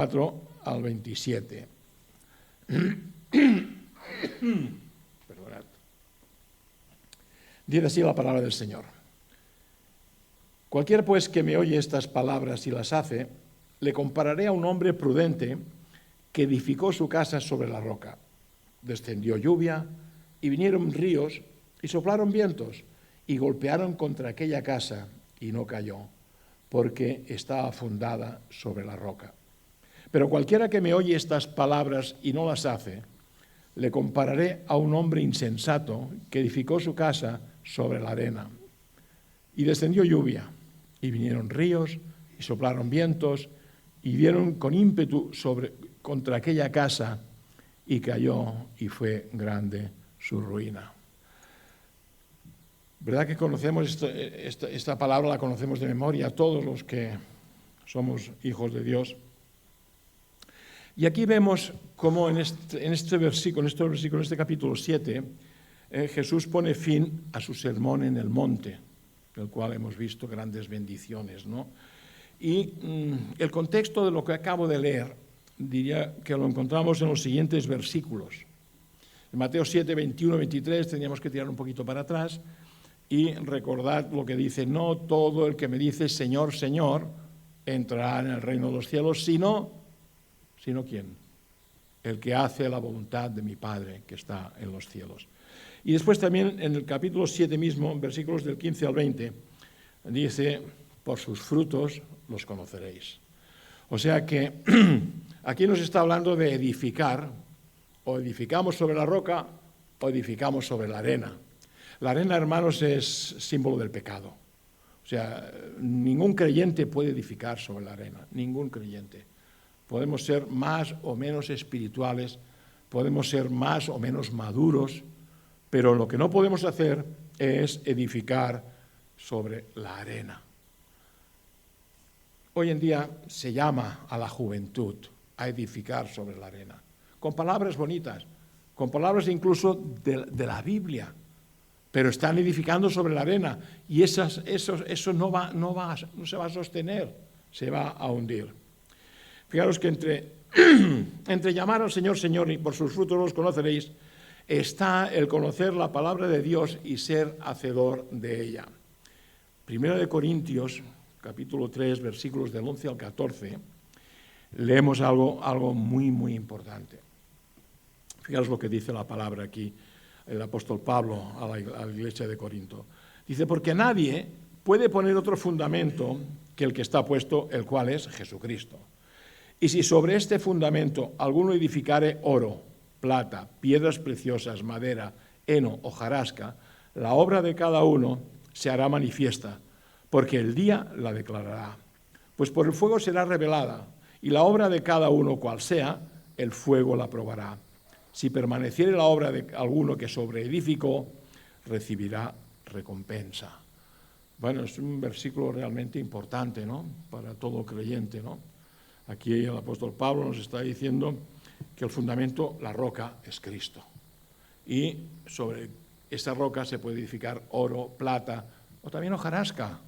4 al 27. Perdonad. Dice así la palabra del Señor. Cualquiera pues que me oye estas palabras y las hace, le compararé a un hombre prudente que edificó su casa sobre la roca. Descendió lluvia y vinieron ríos y soplaron vientos y golpearon contra aquella casa y no cayó, porque estaba fundada sobre la roca. Pero cualquiera que me oye estas palabras y no las hace, le compararé a un hombre insensato que edificó su casa sobre la arena. Y descendió lluvia, y vinieron ríos, y soplaron vientos, y dieron con ímpetu contra aquella casa, y cayó, y fue grande su ruina. ¿Verdad que conocemos esta palabra, la conocemos de memoria todos los que somos hijos de Dios? Y aquí vemos cómo en este capítulo 7, Jesús pone fin a su sermón en el monte, del cual hemos visto grandes bendiciones, ¿no? Y el contexto de lo que acabo de leer, diría que lo encontramos en los siguientes versículos. En Mateo 7, 21, 23, teníamos que tirar un poquito para atrás y recordar lo que dice: no todo el que me dice Señor, Señor, entrará en el reino de los cielos, sino ¿quién? El que hace la voluntad de mi Padre que está en los cielos. Y después también en el capítulo 7 mismo, versículos del 15 al 20, dice: por sus frutos los conoceréis. O sea que aquí nos está hablando de edificar, o edificamos sobre la roca o edificamos sobre la arena. La arena, hermanos, es símbolo del pecado. O sea, ningún creyente puede edificar sobre la arena, ningún creyente. Podemos ser más o menos espirituales, podemos ser más o menos maduros, pero lo que no podemos hacer es edificar sobre la arena. Hoy en día se llama a la juventud a edificar sobre la arena, con palabras bonitas, con palabras incluso de la Biblia, pero están edificando sobre la arena y eso no se va a sostener, se va a hundir. Fijaros que entre llamar al Señor, Señor, y por sus frutos los conoceréis, está el conocer la palabra de Dios y ser hacedor de ella. Primera de Corintios, capítulo 3, versículos del 11 al 14, leemos algo muy, muy importante. Fijaros lo que dice la palabra aquí, el apóstol Pablo a la iglesia de Corinto. Dice: porque nadie puede poner otro fundamento que el que está puesto, el cual es Jesucristo. Y si sobre este fundamento alguno edificare oro, plata, piedras preciosas, madera, heno, hojarasca, la obra de cada uno se hará manifiesta, porque el día la declarará. Pues por el fuego será revelada, y la obra de cada uno, cual sea, el fuego la probará. Si permaneciere la obra de alguno que sobreedificó, recibirá recompensa. Bueno, es un versículo realmente importante, ¿no?, para todo creyente, ¿no? Aquí el apóstol Pablo nos está diciendo que el fundamento, la roca, es Cristo. Y sobre esa roca se puede edificar oro, plata, o también hojarasca,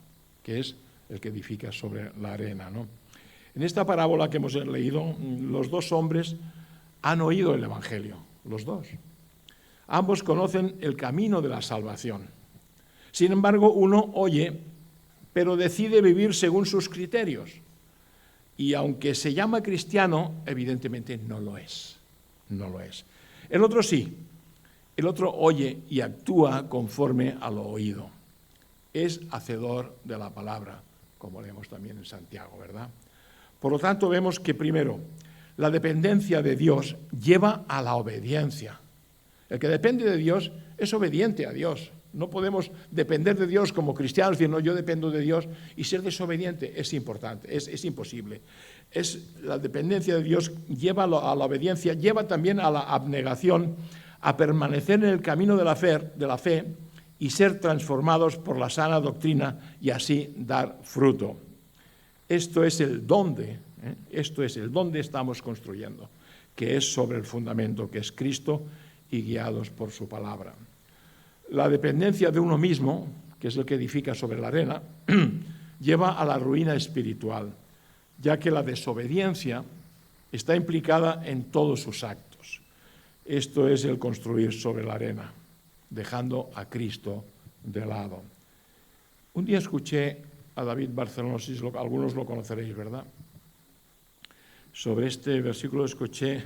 que es el que edifica sobre la arena, ¿no? En esta parábola que hemos leído, los dos hombres han oído el Evangelio, los dos. Ambos conocen el camino de la salvación. Sin embargo, uno oye, pero decide vivir según sus criterios. Y aunque se llama cristiano, evidentemente no lo es. No lo es. El otro sí. El otro oye y actúa conforme a lo oído. Es hacedor de la palabra, como leemos también en Santiago, ¿verdad? Por lo tanto, vemos que primero, la dependencia de Dios lleva a la obediencia. El que depende de Dios es obediente a Dios. No podemos depender de Dios como cristianos, decir, no, yo dependo de Dios, y ser desobediente es importante, es imposible. La dependencia de Dios lleva a la obediencia, lleva también a la abnegación, a permanecer en el camino de la fe y ser transformados por la sana doctrina y así dar fruto. Esto es el dónde estamos construyendo, que es sobre el fundamento que es Cristo y guiados por su palabra. La dependencia de uno mismo, que es el que edifica sobre la arena, lleva a la ruina espiritual, ya que la desobediencia está implicada en todos sus actos. Esto es el construir sobre la arena, dejando a Cristo de lado. Un día escuché a David Barcelona, algunos lo conoceréis, ¿verdad? Sobre este versículo escuché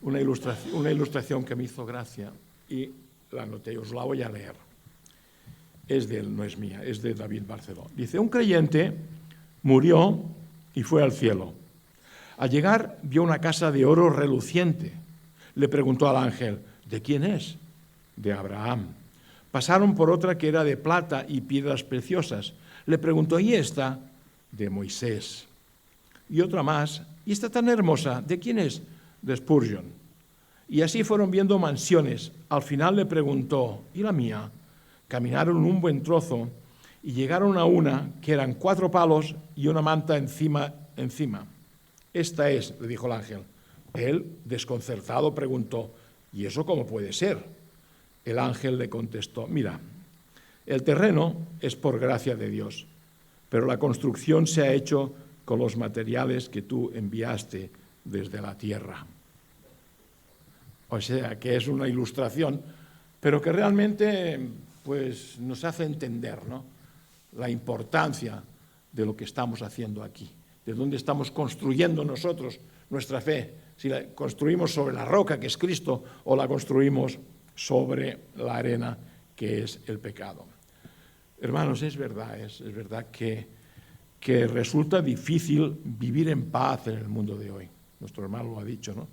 una ilustración que me hizo gracia y la anoté, os la voy a leer. Es de él, no es mía, es de David Barcelona. Dice, un creyente murió y fue al cielo. Al llegar vio una casa de oro reluciente. Le preguntó al ángel, ¿de quién es? De Abraham. Pasaron por otra que era de plata y piedras preciosas. Le preguntó, ¿y esta? De Moisés. Y otra más, ¿y esta tan hermosa? ¿De quién es? De Spurgeon. Y así fueron viendo mansiones. Al final le preguntó, ¿y la mía? Caminaron un buen trozo y llegaron a una que eran 4 palos y una manta encima. Esta es, le dijo el ángel. Él, desconcertado, preguntó, ¿y eso cómo puede ser? El ángel le contestó, mira, el terreno es por gracia de Dios, pero la construcción se ha hecho con los materiales que tú enviaste desde la tierra. O sea, que es una ilustración, pero que realmente pues, nos hace entender, ¿no?, la importancia de lo que estamos haciendo aquí, de dónde estamos construyendo nosotros nuestra fe, si la construimos sobre la roca que es Cristo o la construimos sobre la arena que es el pecado. Hermanos, es verdad que resulta difícil vivir en paz en el mundo de hoy. Nuestro hermano lo ha dicho, ¿no?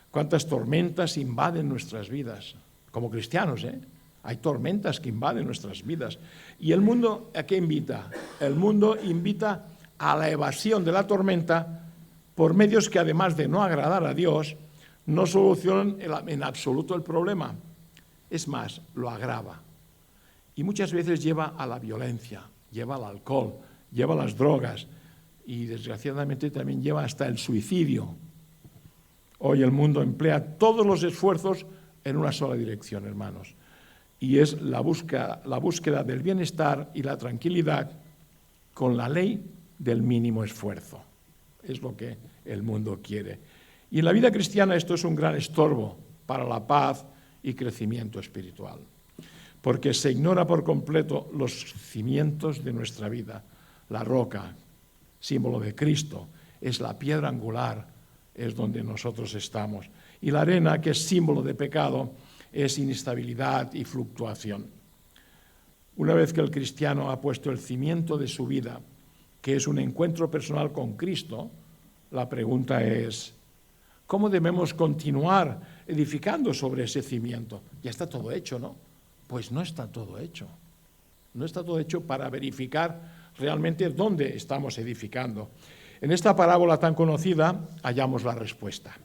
Cuántas tormentas invaden nuestras vidas, como cristianos, ¿eh? Hay tormentas que invaden nuestras vidas. ¿Y el mundo a qué invita? El mundo invita a la evasión de la tormenta por medios que, además de no agradar a Dios, no solucionan en absoluto el problema. Es más, lo agrava. Y muchas veces lleva a la violencia, lleva al alcohol, lleva a las drogas y, desgraciadamente, también lleva hasta el suicidio. Hoy el mundo emplea todos los esfuerzos en una sola dirección, hermanos, y es la búsqueda del bienestar y la tranquilidad con la ley del mínimo esfuerzo. Es lo que el mundo quiere. Y en la vida cristiana esto es un gran estorbo para la paz y crecimiento espiritual, porque se ignora por completo los cimientos de nuestra vida. La roca, símbolo de Cristo, es la piedra angular, es donde nosotros estamos. Y la arena, que es símbolo de pecado, es inestabilidad y fluctuación. Una vez que el cristiano ha puesto el cimiento de su vida, que es un encuentro personal con Cristo, la pregunta es, ¿cómo debemos continuar edificando sobre ese cimiento? Ya está todo hecho, ¿no? Pues no está todo hecho. No está todo hecho para verificar realmente dónde estamos edificando. En esta parábola tan conocida hallamos la respuesta.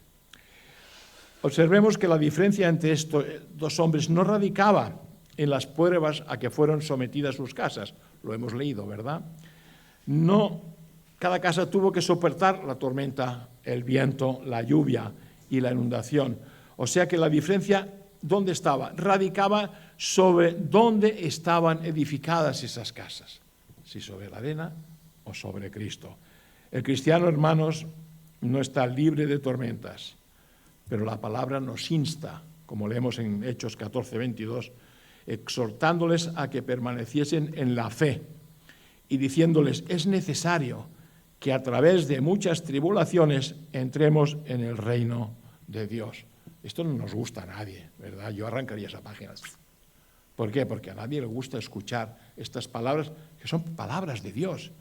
Observemos que la diferencia entre estos 2 hombres no radicaba en las pruebas a que fueron sometidas sus casas. Lo hemos leído, ¿verdad? No, cada casa tuvo que soportar la tormenta, el viento, la lluvia y la inundación. O sea que la diferencia, ¿dónde estaba? Radicaba sobre dónde estaban edificadas esas casas. Si sobre la arena o sobre Cristo. El cristiano, hermanos, no está libre de tormentas, pero la palabra nos insta, como leemos en Hechos 14:22, exhortándoles a que permaneciesen en la fe y diciéndoles, es necesario que a través de muchas tribulaciones entremos en el reino de Dios. Esto no nos gusta a nadie, ¿verdad? Yo arrancaría esa página. ¿Por qué? Porque a nadie le gusta escuchar estas palabras, que son palabras de Dios,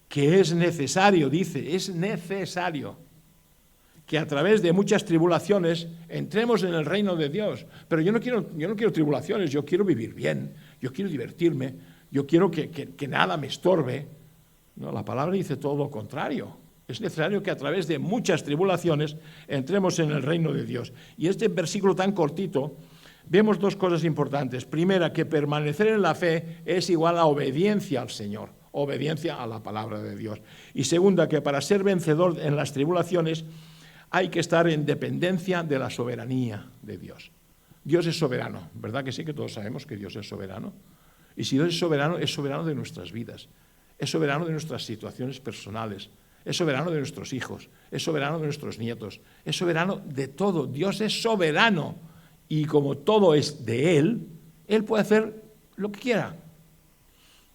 que es necesario, dice, es necesario que a través de muchas tribulaciones entremos en el reino de Dios. Pero yo no quiero tribulaciones, yo quiero vivir bien, yo quiero divertirme, yo quiero que nada me estorbe. No, la palabra dice todo lo contrario. Es necesario que a través de muchas tribulaciones entremos en el reino de Dios. Y este versículo tan cortito, vemos 2 cosas importantes. Primera, que permanecer en la fe es igual a obediencia al Señor, obediencia a la palabra de Dios. Y segunda, que para ser vencedor en las tribulaciones hay que estar en dependencia de la soberanía de Dios. Dios es soberano, ¿verdad que sí? Que todos sabemos que Dios es soberano. Y si Dios es soberano de nuestras vidas, es soberano de nuestras situaciones personales, es soberano de nuestros hijos, es soberano de nuestros nietos, es soberano de todo. Dios es soberano y como todo es de Él, Él puede hacer lo que quiera.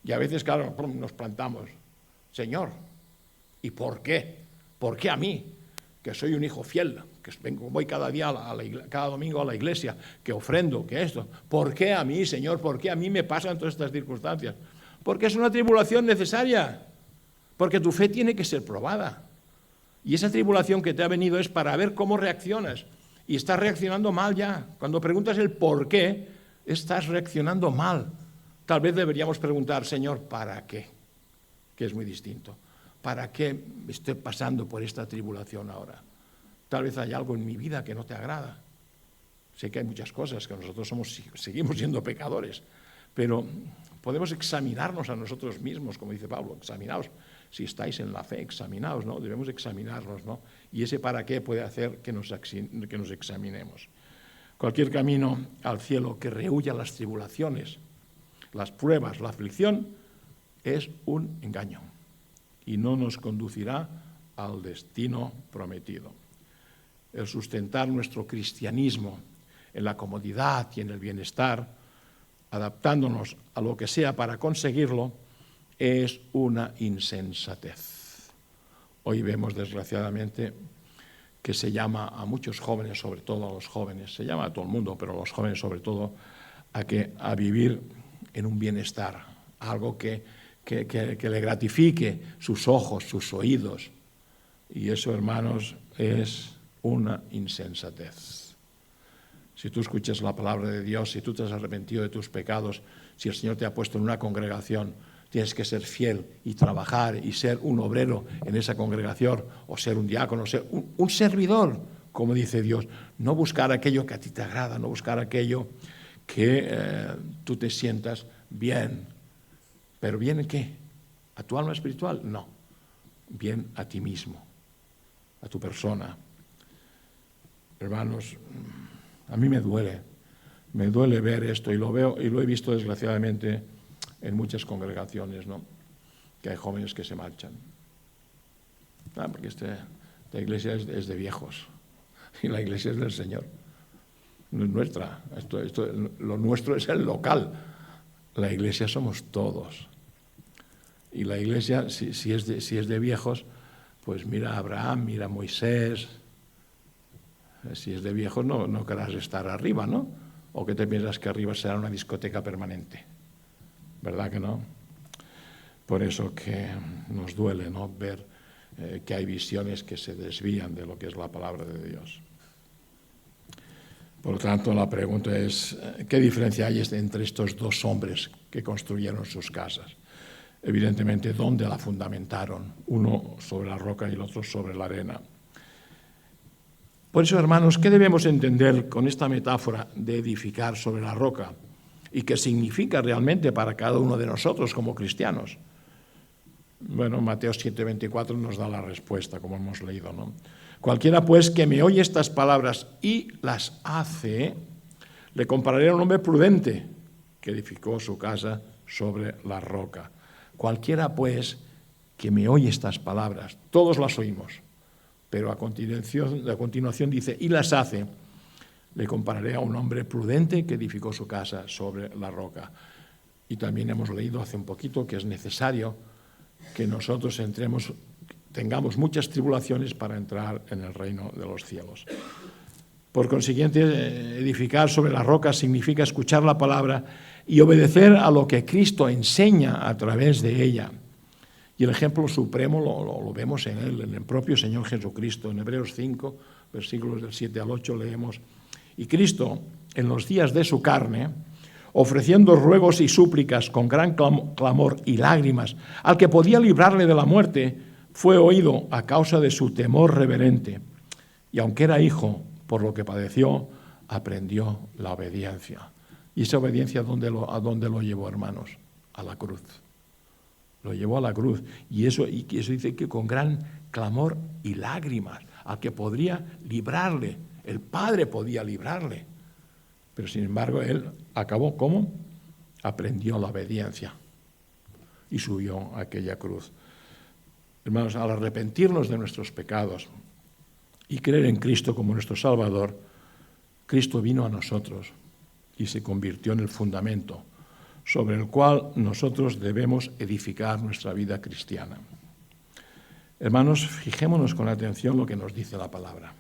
Y a veces, claro, nos plantamos, Señor, ¿y por qué? ¿Por qué a mí? Que soy un hijo fiel, que voy cada día, cada domingo a la iglesia, que ofrendo, que esto. ¿Por qué a mí, Señor? ¿Por qué a mí me pasan todas estas circunstancias? Porque es una tribulación necesaria, porque tu fe tiene que ser probada. Y esa tribulación que te ha venido es para ver cómo reaccionas. Y estás reaccionando mal ya. Cuando preguntas el por qué, estás reaccionando mal. Tal vez deberíamos preguntar, Señor, ¿para qué? Que es muy distinto. ¿Para qué estoy pasando por esta tribulación ahora? Tal vez hay algo en mi vida que no te agrada. Sé que hay muchas cosas, que nosotros seguimos siendo pecadores, pero podemos examinarnos a nosotros mismos, como dice Pablo, examinaos. Si estáis en la fe, examinaos, ¿no? Debemos examinarnos, ¿no? Y ese para qué puede hacer que nos examinemos. Cualquier camino al cielo que rehuya las tribulaciones, las pruebas, la aflicción, es un engaño y no nos conducirá al destino prometido. El sustentar nuestro cristianismo en la comodidad y en el bienestar, adaptándonos a lo que sea para conseguirlo, es una insensatez. Hoy vemos, desgraciadamente, que se llama a muchos jóvenes, sobre todo a los jóvenes, se llama a todo el mundo, pero a los jóvenes sobre todo, a vivir en un bienestar, algo que le gratifique sus ojos, sus oídos. Y eso, hermanos, es una insensatez. Si tú escuchas la palabra de Dios, si tú te has arrepentido de tus pecados, si el Señor te ha puesto en una congregación, tienes que ser fiel y trabajar y ser un obrero en esa congregación, o ser un diácono, ser un servidor, como dice Dios. No buscar aquello que a ti te agrada, no buscar aquello que tú te sientas bien. ¿Pero bien en qué? ¿A tu alma espiritual? No. Bien a ti mismo, a tu persona. Hermanos, a mí me duele ver esto y lo veo y lo he visto desgraciadamente en muchas congregaciones, ¿no? Que hay jóvenes que se marchan. Porque esta iglesia es de viejos y la iglesia es del Señor, no es nuestra. Lo nuestro es el local. La iglesia somos todos. Y la iglesia, si es de viejos, pues mira a Abraham, mira a Moisés. Si es de viejos, no querrás estar arriba, ¿no? ¿O que te piensas que arriba será una discoteca permanente? ¿Verdad que no? Por eso que nos duele, ¿no? Ver que hay visiones que se desvían de lo que es la palabra de Dios. Por lo tanto, la pregunta es, ¿qué diferencia hay entre estos dos hombres que construyeron sus casas? Evidentemente, ¿dónde la fundamentaron? Uno sobre la roca y el otro sobre la arena. Por eso, hermanos, ¿qué debemos entender con esta metáfora de edificar sobre la roca? ¿Y qué significa realmente para cada uno de nosotros como cristianos? Bueno, Mateo 7:24 nos da la respuesta, como hemos leído, ¿no? Cualquiera, pues, que me oye estas palabras y las hace, le compararé a un hombre prudente que edificó su casa sobre la roca. Cualquiera, pues, que me oye estas palabras, todos las oímos, pero a continuación dice, y las hace, le compararé a un hombre prudente que edificó su casa sobre la roca. Y también hemos leído hace un poquito que es necesario que nosotros tengamos muchas tribulaciones para entrar en el reino de los cielos. Por consiguiente, edificar sobre la roca significa escuchar la palabra y obedecer a lo que Cristo enseña a través de ella. Y el ejemplo supremo lo vemos en él, en el propio Señor Jesucristo. En Hebreos 5, versículos del 7 al 8, leemos: Y Cristo, en los días de su carne, ofreciendo ruegos y súplicas con gran clamor y lágrimas al que podía librarle de la muerte, fue oído a causa de su temor reverente. Y aunque era hijo, por lo que padeció, aprendió la obediencia. ¿Y esa obediencia a dónde lo llevó, hermanos? A la cruz. Lo llevó a la cruz. Y eso dice que con gran clamor y lágrimas, al que podría librarle. El Padre podía librarle. Pero sin embargo, él acabó, ¿cómo? Aprendió la obediencia y subió a aquella cruz. Hermanos, al arrepentirnos de nuestros pecados y creer en Cristo como nuestro Salvador, Cristo vino a nosotros y se convirtió en el fundamento sobre el cual nosotros debemos edificar nuestra vida cristiana. Hermanos, fijémonos con atención lo que nos dice la palabra.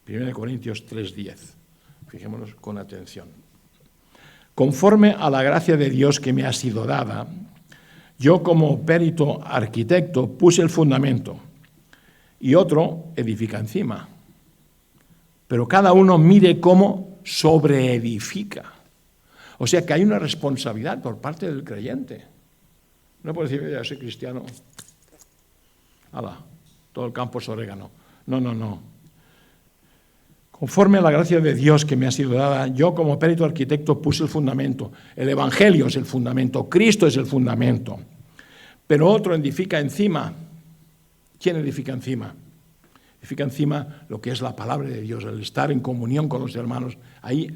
1 Corintios 3:10. Fijémonos con atención. Conforme a la gracia de Dios que me ha sido dada, yo como perito arquitecto puse el fundamento y otro edifica encima. Pero cada uno mire cómo sobreedifica. O sea que hay una responsabilidad por parte del creyente. No puede decir, ya soy cristiano, hala, todo el campo es orégano. No. Conforme a la gracia de Dios que me ha sido dada, yo como perito arquitecto puse el fundamento. El Evangelio es el fundamento, Cristo es el fundamento. Pero otro edifica encima. ¿Quién edifica encima? Edifica encima lo que es la palabra de Dios, el estar en comunión con los hermanos. Ahí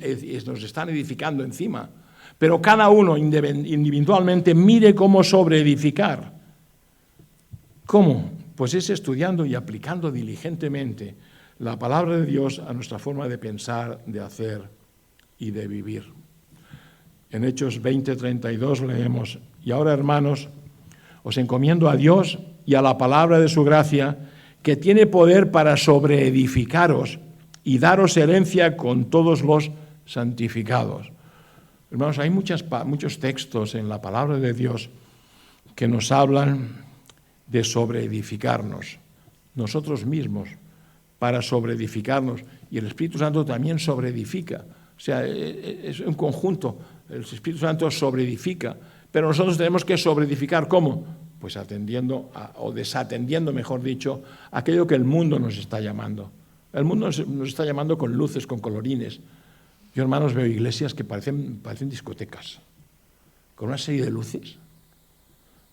nos están edificando encima. Pero cada uno individualmente mire cómo sobreedificar. ¿Cómo? Pues es estudiando y aplicando diligentemente la palabra de Dios a nuestra forma de pensar, de hacer y de vivir. En Hechos 20:32 leemos, y ahora, hermanos, os encomiendo a Dios y a la palabra de su gracia, que tiene poder para sobreedificaros y daros herencia con todos los santificados. Hermanos, hay muchos textos en la palabra de Dios que nos hablan de sobreedificarnos, nosotros mismos, para sobreedificarnos, y el Espíritu Santo también sobreedifica. O sea, es un conjunto, el Espíritu Santo sobreedifica, pero nosotros tenemos que sobreedificar. ¿Cómo? Pues atendiendo, o desatendiendo, mejor dicho, aquello que el mundo nos está llamando. El mundo nos está llamando con luces, con colorines. Yo, hermanos, veo iglesias que parecen discotecas, con una serie de luces,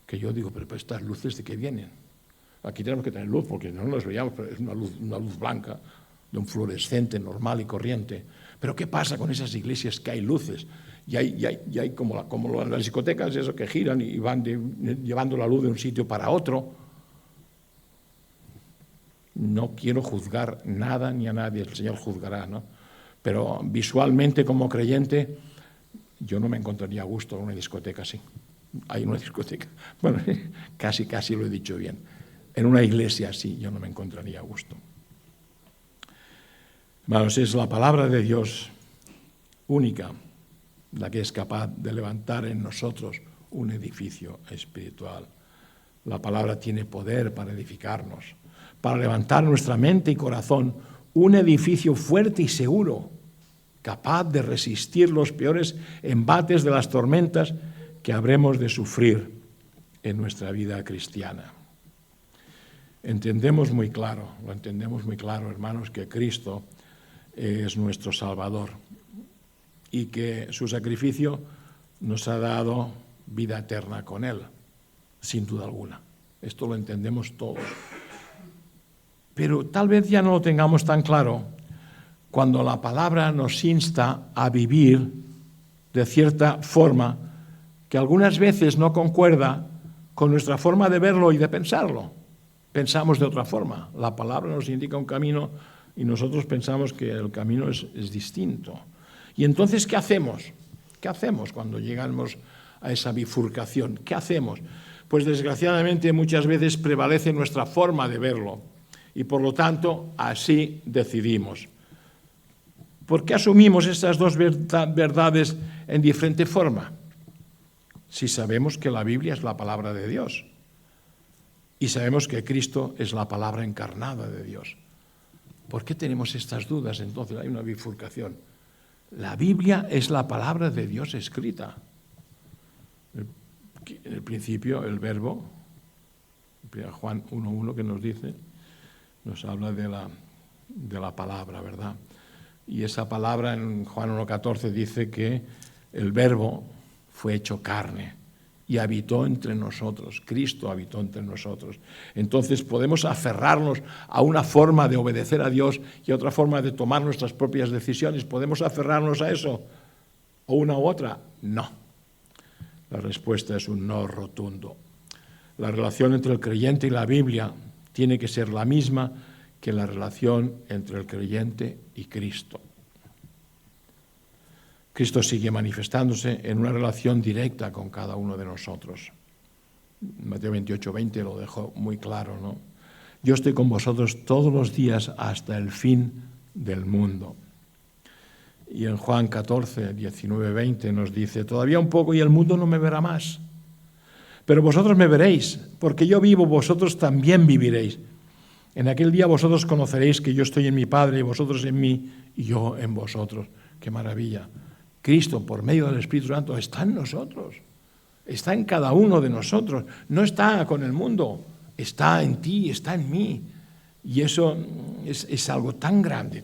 que yo digo, pero estas luces, ¿de qué vienen? Aquí tenemos que tener luz, porque no nos veíamos, pero es una luz blanca, de un fluorescente normal y corriente. Pero ¿qué pasa con esas iglesias que hay luces? Y hay como las discotecas, eso que giran y van llevando la luz de un sitio para otro. No quiero juzgar nada ni a nadie, el Señor juzgará, ¿no? Pero visualmente, como creyente, yo no me encontraría a gusto en una discoteca así. Hay una discoteca, bueno, casi lo he dicho bien. En una iglesia así yo no me encontraría a gusto. Hermanos, es la palabra de Dios única la que es capaz de levantar en nosotros un edificio espiritual. La palabra tiene poder para edificarnos, para levantar nuestra mente y corazón un edificio fuerte y seguro, capaz de resistir los peores embates de las tormentas que habremos de sufrir en nuestra vida cristiana. Lo entendemos muy claro, hermanos, que Cristo es nuestro Salvador y que su sacrificio nos ha dado vida eterna con Él, sin duda alguna. Esto lo entendemos todos. Pero tal vez ya no lo tengamos tan claro cuando la palabra nos insta a vivir de cierta forma que algunas veces no concuerda con nuestra forma de verlo y de pensarlo. Pensamos de otra forma. La palabra nos indica un camino y nosotros pensamos que el camino es distinto. Y entonces, ¿qué hacemos? ¿Qué hacemos cuando llegamos a esa bifurcación? ¿Qué hacemos? Pues desgraciadamente muchas veces prevalece nuestra forma de verlo y por lo tanto así decidimos. ¿Por qué asumimos estas dos verdades en diferente forma? Si sabemos que la Biblia es la palabra de Dios y sabemos que Cristo es la palabra encarnada de Dios. ¿Por qué tenemos estas dudas? Entonces hay una bifurcación. La Biblia es la palabra de Dios escrita. En el principio, el verbo, Juan 1:1 que nos dice, nos habla de la palabra, ¿verdad? Y esa palabra en Juan 1:14 dice que el verbo fue hecho carne y habitó entre nosotros. Cristo habitó entre nosotros. Entonces podemos aferrarnos a una forma de obedecer a Dios y a otra forma de tomar nuestras propias decisiones. ¿Podemos aferrarnos a eso? ¿O una u otra? No. La respuesta es un no rotundo. La relación entre el creyente y la Biblia tiene que ser la misma que la relación entre el creyente y Cristo. Cristo sigue manifestándose en una relación directa con cada uno de nosotros. Mateo 28:20 lo dejó muy claro, ¿no? Yo estoy con vosotros todos los días hasta el fin del mundo. Y en Juan 14, 19, 20 nos dice, todavía un poco y el mundo no me verá más. Pero vosotros me veréis, porque yo vivo, vosotros también viviréis. En aquel día vosotros conoceréis que yo estoy en mi Padre y vosotros en mí y yo en vosotros. ¡Qué maravilla! Cristo, por medio del Espíritu Santo, está en nosotros. Está en cada uno de nosotros. No está con el mundo. Está en ti, está en mí. Y eso es algo tan grande,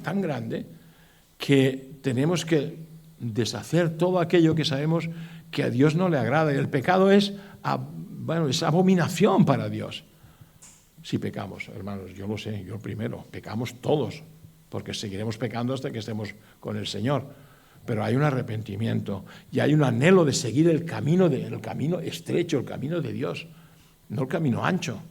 que tenemos que deshacer todo aquello que sabemos que a Dios no le agrada. Y el pecado es abominación para Dios. Si pecamos, hermanos, yo lo sé, yo primero, pecamos todos, porque seguiremos pecando hasta que estemos con el Señor. Pero hay un arrepentimiento y hay un anhelo de seguir el camino estrecho, el camino de Dios, no el camino ancho.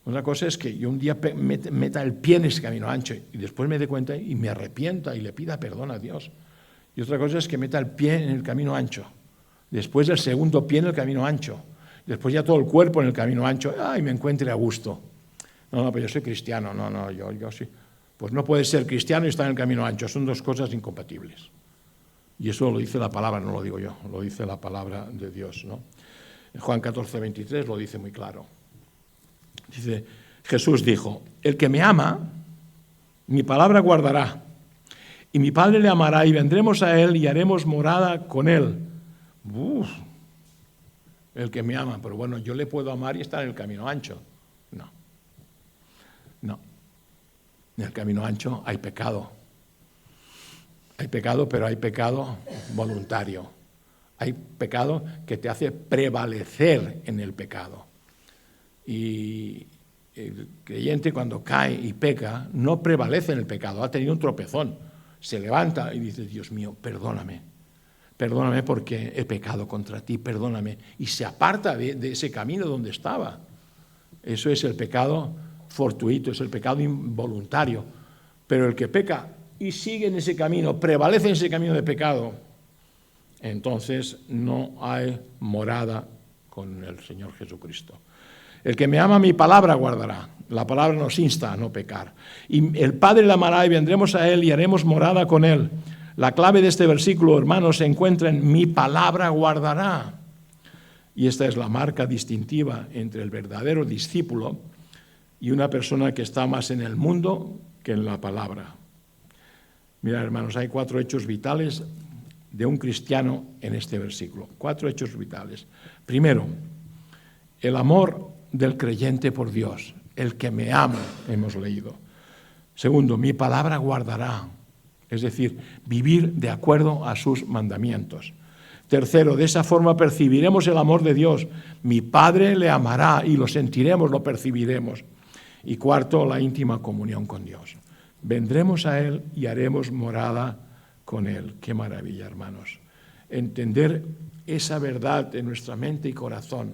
Una cosa es que yo un día meta el pie en ese camino ancho y después me dé cuenta y me arrepienta y le pida perdón a Dios. Y otra cosa es que meta el pie en el camino ancho, después el segundo pie en el camino ancho, después ya todo el cuerpo en el camino ancho, y me encuentre a gusto. No, pero yo soy cristiano, yo sí. Pues no puedes ser cristiano y estar en el camino ancho, son dos cosas incompatibles. Y eso lo dice la palabra, no lo digo yo, lo dice la palabra de Dios, ¿no? En Juan 14, 23 lo dice muy claro. Dice, Jesús dijo, el que me ama, mi palabra guardará, y mi Padre le amará, y vendremos a él y haremos morada con él. El que me ama, pero bueno, yo le puedo amar y estar en el camino ancho. No. En el camino ancho hay pecado. Hay pecado, pero hay pecado voluntario. Hay pecado que te hace prevalecer en el pecado. Y el creyente cuando cae y peca, no prevalece en el pecado, ha tenido un tropezón, se levanta y dice, Dios mío, perdóname porque he pecado contra ti, perdóname, y se aparta de ese camino donde estaba. Eso es el pecado fortuito, es el pecado involuntario, pero el que peca y sigue en ese camino, prevalece en ese camino de pecado, entonces no hay morada con el Señor Jesucristo. El que me ama, mi palabra guardará. La palabra nos insta a no pecar. Y el Padre le amará y vendremos a él y haremos morada con él. La clave de este versículo, hermanos, se encuentra en mi palabra guardará. Y esta es la marca distintiva entre el verdadero discípulo y una persona que está más en el mundo que en la palabra. Mira, hermanos, hay 4 hechos vitales de un cristiano en este versículo. 4 hechos vitales. Primero, el amor del creyente por Dios, el que me ama, hemos leído. Segundo, mi palabra guardará, es decir, vivir de acuerdo a sus mandamientos. Tercero, de esa forma percibiremos el amor de Dios. Mi Padre le amará y lo sentiremos, lo percibiremos. Y cuarto, la íntima comunión con Dios. Vendremos a Él y haremos morada con Él. Qué maravilla, hermanos. Entender esa verdad en nuestra mente y corazón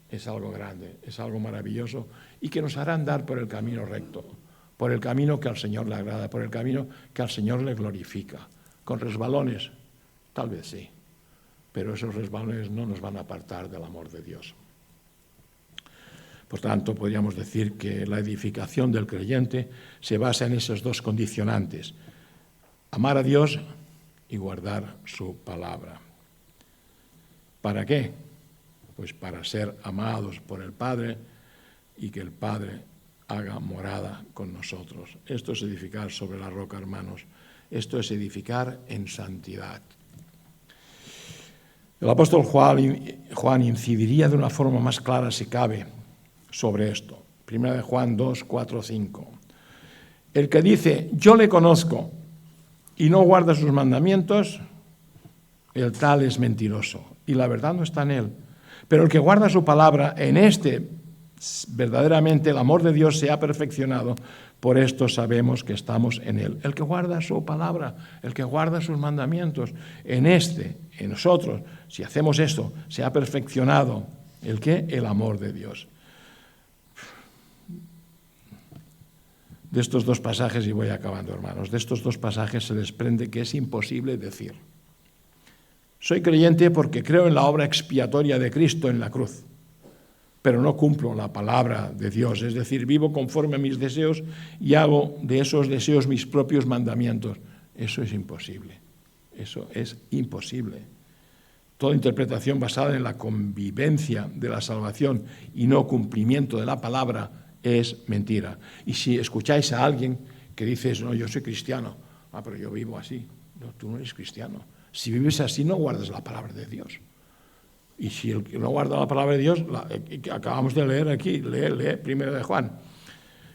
es algo grande, es algo maravilloso y que nos hará andar por el camino recto, por el camino que al Señor le agrada, por el camino que al Señor le glorifica. Con resbalones, tal vez sí, pero esos resbalones no nos van a apartar del amor de Dios. Por tanto, podríamos decir que la edificación del creyente se basa en esos dos condicionantes: amar a Dios y guardar su palabra. ¿Para qué? Pues para ser amados por el Padre y que el Padre haga morada con nosotros. Esto es edificar sobre la roca, hermanos. Esto es edificar en santidad. El apóstol Juan incidiría de una forma más clara, si cabe, sobre esto. Primera de Juan 2, 4, 5. El que dice, yo le conozco, y no guarda sus mandamientos, el tal es mentiroso, y la verdad no está en él. Pero el que guarda su palabra, en este verdaderamente el amor de Dios se ha perfeccionado, por esto sabemos que estamos en él. El que guarda su palabra, el que guarda sus mandamientos, en nosotros, si hacemos esto, se ha perfeccionado. ¿El qué? El amor de Dios. De estos dos pasajes, y voy acabando, hermanos, de estos dos pasajes se desprende que es imposible decir: soy creyente porque creo en la obra expiatoria de Cristo en la cruz, pero no cumplo la palabra de Dios, es decir, vivo conforme a mis deseos y hago de esos deseos mis propios mandamientos. Eso es imposible, eso es imposible. Toda interpretación basada en la convivencia de la salvación y no cumplimiento de la palabra es mentira. Y si escucháis a alguien que dice, no, yo soy cristiano, pero yo vivo así. No, tú no eres cristiano. Si vives así, no guardas la palabra de Dios. Y si el que no guarda la palabra de Dios, que acabamos de leer aquí, lee 1 de Juan.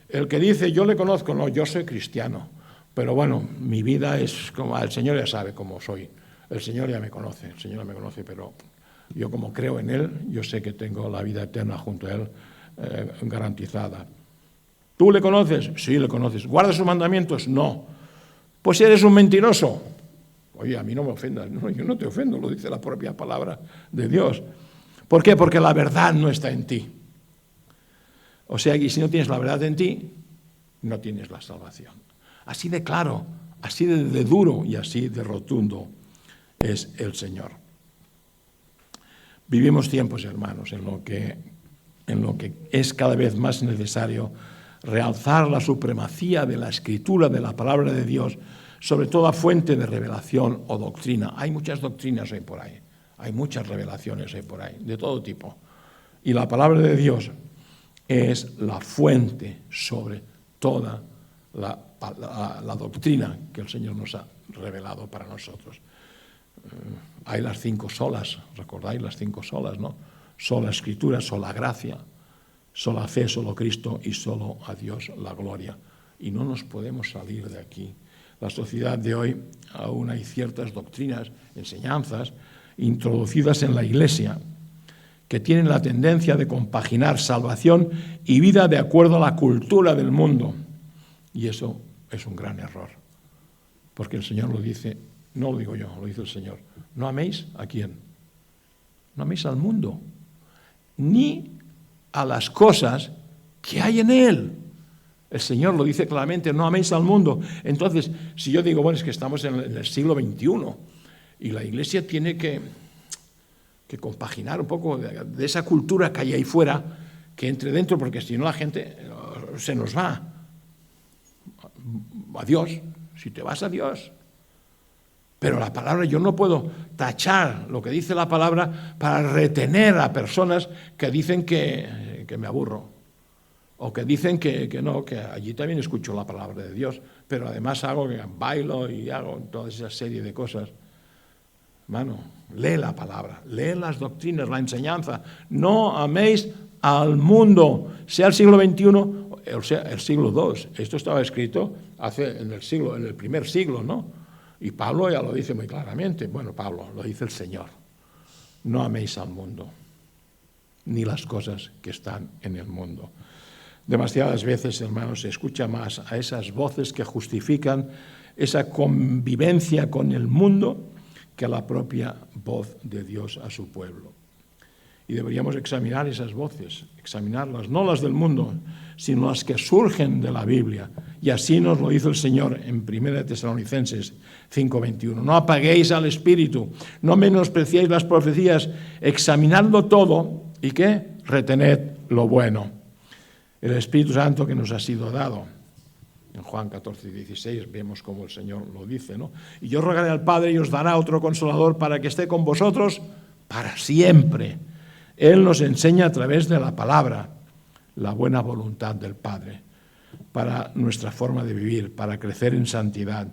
El que dice, yo le conozco, no, yo soy cristiano, pero bueno, mi vida es como, el Señor ya sabe cómo soy. El Señor ya me conoce, pero yo como creo en Él, yo sé que tengo la vida eterna junto a Él garantizada. ¿Tú le conoces? Sí, le conoces. ¿Guardas sus mandamientos? No. Pues eres un mentiroso. Oye, a mí no me ofendas. No, yo no te ofendo, lo dice la propia palabra de Dios. ¿Por qué? Porque la verdad no está en ti. O sea, que si no tienes la verdad en ti, no tienes la salvación. Así de claro, así de duro y así de rotundo es el Señor. Vivimos tiempos, hermanos, en lo que es cada vez más necesario realzar la supremacía de la Escritura, de la palabra de Dios, sobre toda fuente de revelación o doctrina. Hay muchas doctrinas hoy por ahí, hay muchas revelaciones hoy por ahí, de todo tipo. Y la palabra de Dios es la fuente sobre toda la doctrina que el Señor nos ha revelado para nosotros. Hay las 5 solas, recordáis las 5 solas, ¿no? Sola Escritura, sola gracia, sola fe, solo Cristo y solo a Dios la gloria. Y no nos podemos salir de aquí. La sociedad de hoy, aún hay ciertas doctrinas, enseñanzas, introducidas en la Iglesia, que tienen la tendencia de compaginar salvación y vida de acuerdo a la cultura del mundo. Y eso es un gran error, porque el Señor lo dice, no lo digo yo, lo dice el Señor. ¿No améis a quién? No améis al mundo, ni a las cosas que hay en él. El Señor lo dice claramente, no améis al mundo. Entonces, si yo digo, bueno, es que estamos en el siglo XXI y la Iglesia tiene que compaginar un poco de esa cultura que hay ahí fuera, que entre dentro, porque si no la gente se nos va. A Dios, si te vas a Dios. Pero la palabra, yo no puedo tachar lo que dice la palabra para retener a personas que dicen que me aburro, o que dicen que no, que allí también escucho la palabra de Dios, pero además bailo y hago toda esa serie de cosas. Hermano, lee la palabra, lee las doctrinas, la enseñanza. No améis al mundo, sea el siglo XXI o sea el siglo II. Esto estaba escrito en el primer siglo, ¿no? Y Pablo ya lo dice muy claramente. Bueno, Pablo, lo dice el Señor. No améis al mundo, ni las cosas que están en el mundo. Demasiadas veces, hermanos, se escucha más a esas voces que justifican esa convivencia con el mundo que a la propia voz de Dios a su pueblo. Y deberíamos examinar esas voces, examinarlas, no las del mundo, sino las que surgen de la Biblia. Y así nos lo hizo el Señor en 1 Tesalonicenses 5:21. No apaguéis al Espíritu, no menospreciéis las profecías, examinadlo todo, ¿y qué? Retened lo bueno. El Espíritu Santo que nos ha sido dado. En Juan 14:16 vemos cómo el Señor lo dice, ¿no? Y yo rogaré al Padre y os dará otro Consolador para que esté con vosotros para siempre. Él nos enseña a través de la palabra la buena voluntad del Padre para nuestra forma de vivir, para crecer en santidad.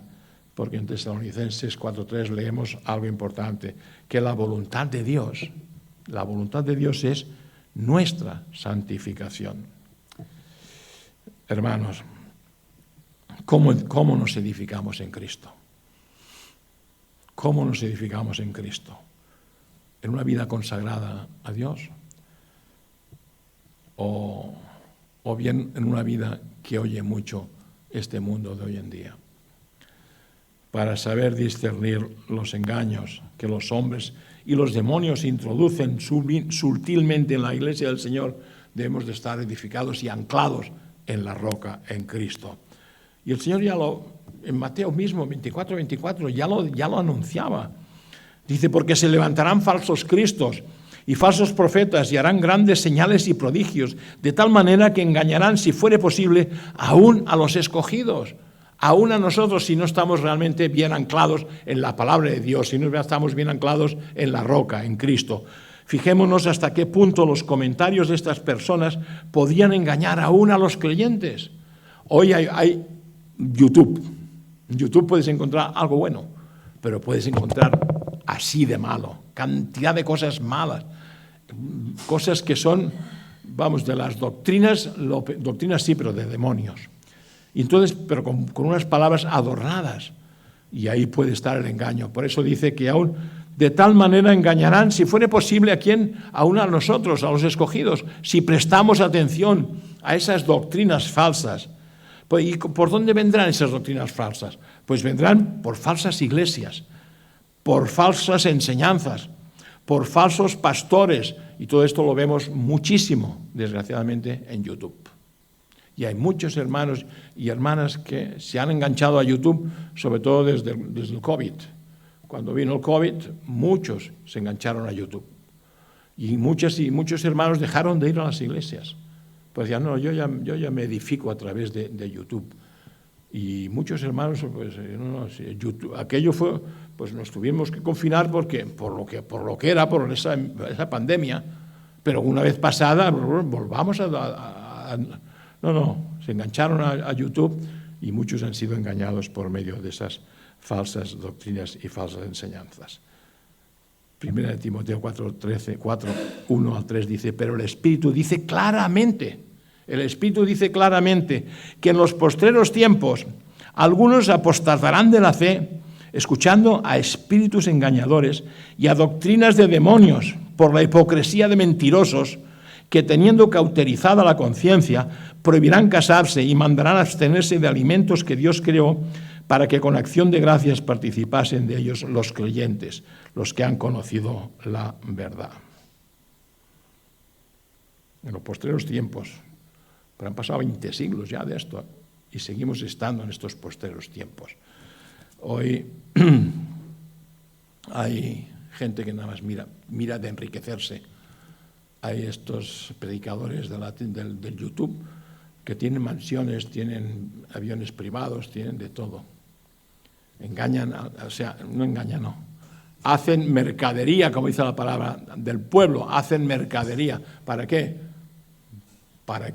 Porque en Tesalonicenses 4:3 leemos algo importante, que la voluntad de Dios es nuestra santificación. Hermanos, ¿cómo nos edificamos en Cristo? ¿Cómo nos edificamos en Cristo? ¿En una vida consagrada a Dios? ¿O bien en una vida que oye mucho este mundo de hoy en día? Para saber discernir los engaños que los hombres y los demonios introducen sutilmente en la iglesia del Señor, debemos de estar edificados y anclados en la roca, en Cristo. Y el Señor en Mateo mismo, 24, ya lo anunciaba. Dice, porque se levantarán falsos cristos y falsos profetas y harán grandes señales y prodigios, de tal manera que engañarán, si fuere posible, aún a los escogidos, aún a nosotros, si no estamos realmente bien anclados en la palabra de Dios, si no estamos bien anclados en la roca, en Cristo. Fijémonos hasta qué punto los comentarios de estas personas podían engañar aún a los creyentes. Hoy hay YouTube. En YouTube puedes encontrar algo bueno, pero puedes encontrar así de malo, cantidad de cosas malas, cosas que son, de las doctrinas, doctrinas sí, pero de demonios. Y entonces, pero con unas palabras adornadas, y ahí puede estar el engaño. Por eso dice que aún de tal manera engañarán, si fuere posible, ¿a quién? Aún a nosotros, a los escogidos, si prestamos atención a esas doctrinas falsas. ¿Y por dónde vendrán esas doctrinas falsas? Pues vendrán por falsas iglesias, por falsas enseñanzas, por falsos pastores, y todo esto lo vemos muchísimo, desgraciadamente, en YouTube. Y hay muchos hermanos y hermanas que se han enganchado a YouTube, sobre todo desde el COVID. Cuando vino el COVID, muchos se engancharon a YouTube. Y muchos hermanos dejaron de ir a las iglesias. Pues ya no, yo ya me edifico a través de YouTube. Y muchos hermanos, pues YouTube, aquello fue, pues nos tuvimos que confinar por lo que era, por esa pandemia. Pero una vez pasada, volvamos se engancharon a YouTube y muchos han sido engañados por medio de esas falsas doctrinas y falsas enseñanzas. 1 Timoteo 1 al 3 dice, pero el Espíritu dice claramente que en los postreros tiempos algunos apostatarán de la fe, escuchando a espíritus engañadores y a doctrinas de demonios por la hipocresía de mentirosos, que teniendo cauterizada la conciencia, prohibirán casarse y mandarán abstenerse de alimentos que Dios creó para que con acción de gracias participasen de ellos los creyentes, los que han conocido la verdad. En los postreros tiempos, pero han pasado 20 siglos ya de esto, y seguimos estando en estos postreros tiempos. Hoy hay gente que nada más mira de enriquecerse. Hay estos predicadores del YouTube que tienen mansiones, tienen aviones privados, tienen de todo. Engañan, no. Hacen mercadería, como dice la palabra, del pueblo, hacen mercadería. ¿Para qué? Para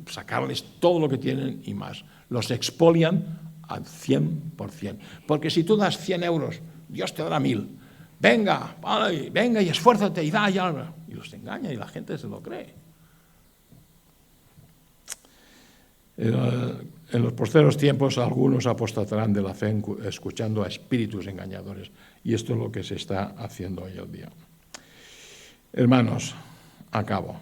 sacarles todo lo que tienen y más. Los expolian al 100%. Porque si tú das 100 euros, Dios te dará 1000. Venga y esfuérzate y da ya. Y los engaña y la gente se lo cree. En los postreros tiempos algunos apostatarán de la fe escuchando a espíritus engañadores. Y esto es lo que se está haciendo hoy en día. Hermanos, acabo.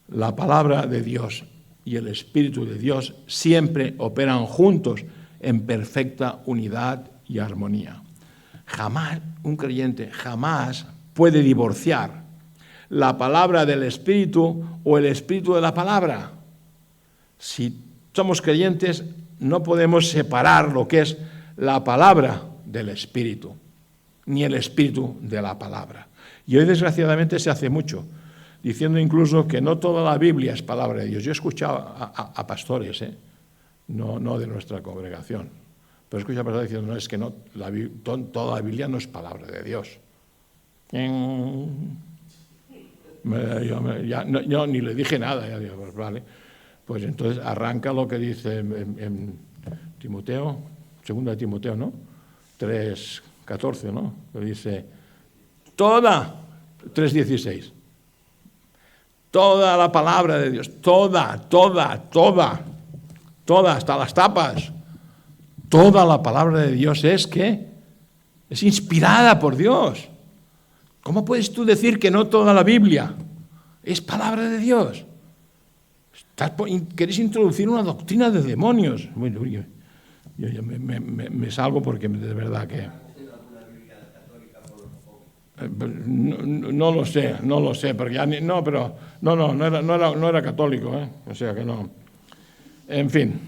La palabra de Dios y el Espíritu de Dios siempre operan juntos en perfecta unidad y armonía. Jamás, un creyente jamás puede divorciar la palabra del Espíritu o el Espíritu de la palabra. Si somos creyentes, no podemos separar lo que es la palabra del Espíritu, ni el Espíritu de la palabra. Y hoy, desgraciadamente, se hace mucho, diciendo incluso que no toda la Biblia es palabra de Dios. Yo he escuchado a pastores, no de nuestra congregación, pero he escuchado a pastores diciendo, no, es que toda la Biblia no es palabra de Dios. Yo ni le dije nada, ya digo, pues vale. Pues entonces arranca lo que dice en Timoteo, 2 Timoteo, ¿no? 3:14, ¿no? Que dice, 3:16. Toda la palabra de Dios, toda, hasta las tapas, toda la palabra de Dios es inspirada por Dios. ¿Cómo puedes tú decir que no toda la Biblia es palabra de Dios? ¿Queréis introducir una doctrina de demonios? Bueno, yo me salgo porque de verdad que... No lo sé, porque ya no era católico, o sea que no. En fin,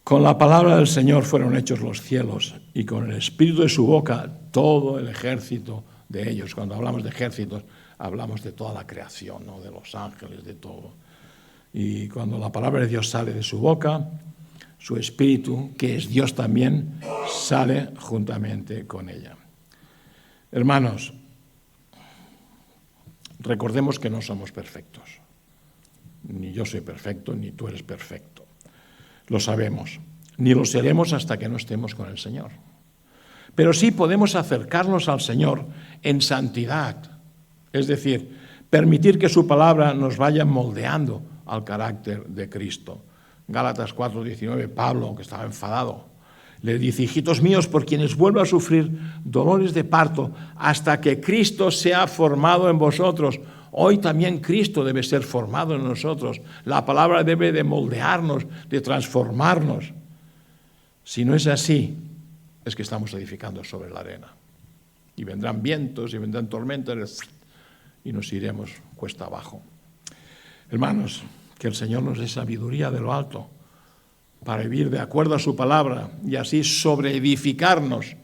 Con la palabra del Señor fueron hechos los cielos, y con el espíritu de su boca todo el ejército de ellos. Cuando hablamos de ejércitos, hablamos de toda la creación, ¿no? De los ángeles, de todo. Y cuando la palabra de Dios sale de su boca, su espíritu, que es Dios también, sale juntamente con ella. Hermanos, recordemos que no somos perfectos. Ni yo soy perfecto, ni tú eres perfecto. Lo sabemos. Ni lo seremos hasta que no estemos con el Señor. Pero sí podemos acercarnos al Señor en santidad. Es decir, permitir que su palabra nos vaya moldeando al carácter de Cristo. Gálatas 4:19, Pablo, que estaba enfadado, le dice: hijitos míos, por quienes vuelvo a sufrir dolores de parto, hasta que Cristo sea formado en vosotros. Hoy también Cristo debe ser formado en nosotros. La palabra debe de moldearnos, de transformarnos. Si no es así, es que estamos edificando sobre la arena. Y vendrán vientos y vendrán tormentas y nos iremos cuesta abajo. Hermanos, que el Señor nos dé sabiduría de lo alto para vivir de acuerdo a su palabra y así sobreedificarnos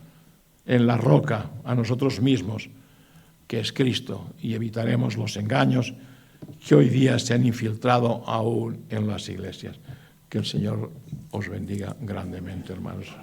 en la roca a nosotros mismos, que es Cristo, y evitaremos los engaños que hoy día se han infiltrado aún en las iglesias. Que el Señor os bendiga grandemente, hermanos.